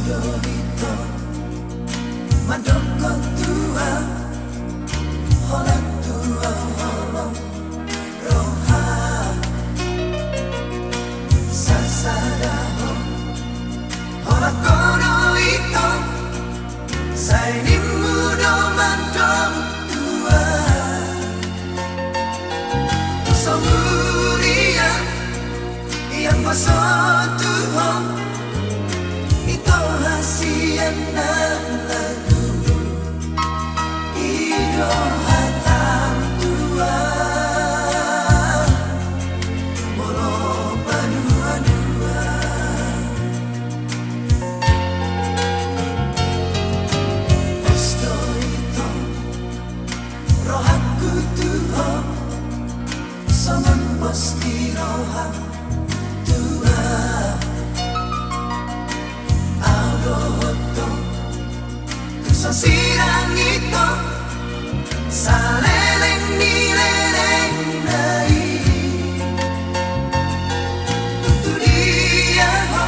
Audorito Mandoko tua Hola tua holo Roha Sasadaho Hola kono ito Saini mudo mandoko tua So mulia Yang pasok Tuhan Ito hasiana lagu Ido hatam tua Molo padua-dua Posto ito Rohaku Tuhan Soman posti rohak tua Audorito Sa sirang ito Sa leleng nileleng nai Tutulia ho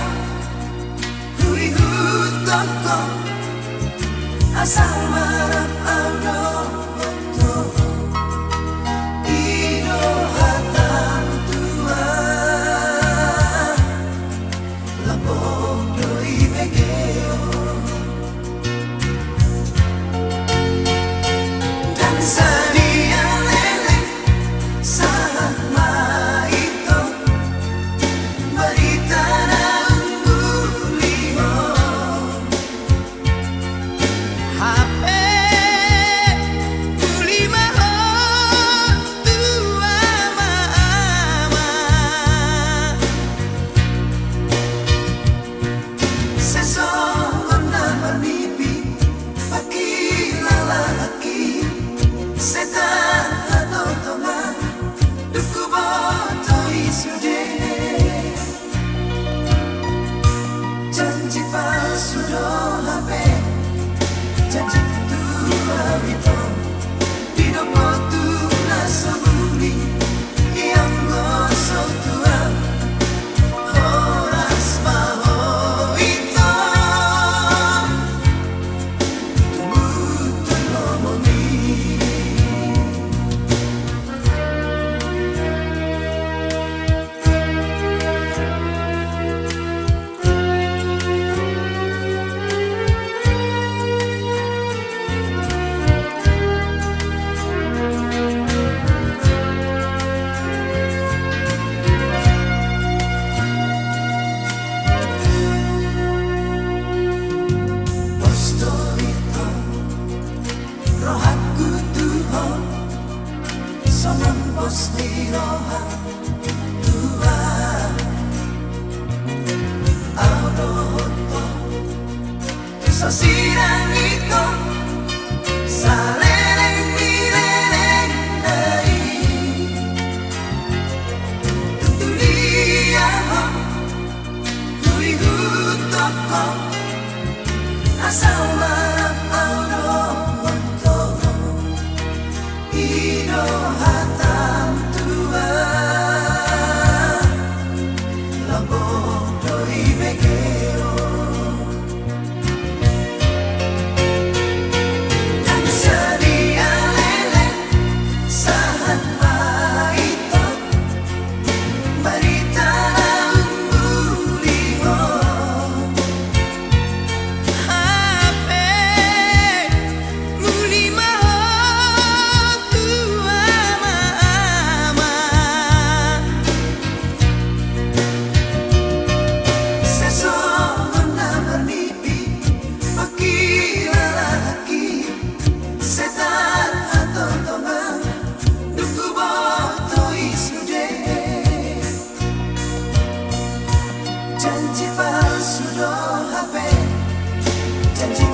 Hui hutok ko Asal marap Audorito Ido hatam tua Lapong doi begeo Dan sadia lele Saat maito Berita na ungguliho HP Ulimaho tua mama Sesongon na manipi Pakilalaki Setan atau teman Duku boto isude Janji palsu do hape Janji tua wito Didoko tuna sabuli Yang gosok tua Horas maho ito Tumutun ngomongin Posto ito Rohaku Tuhan Soman posti rohak tua Audorito Sa sirang ito Sa leleng nileleng nai Tutulia ho Hui hutok ko Asal marap Audorito Ido hatam tua Labong doi begeo Dan sadia lele Saat maito Berita na ungguliho HP Ulimaho tua mama Sesongon na bermimpi Pakilalaki Setan atau teman Duku boto isude Janji palsu do hape Janji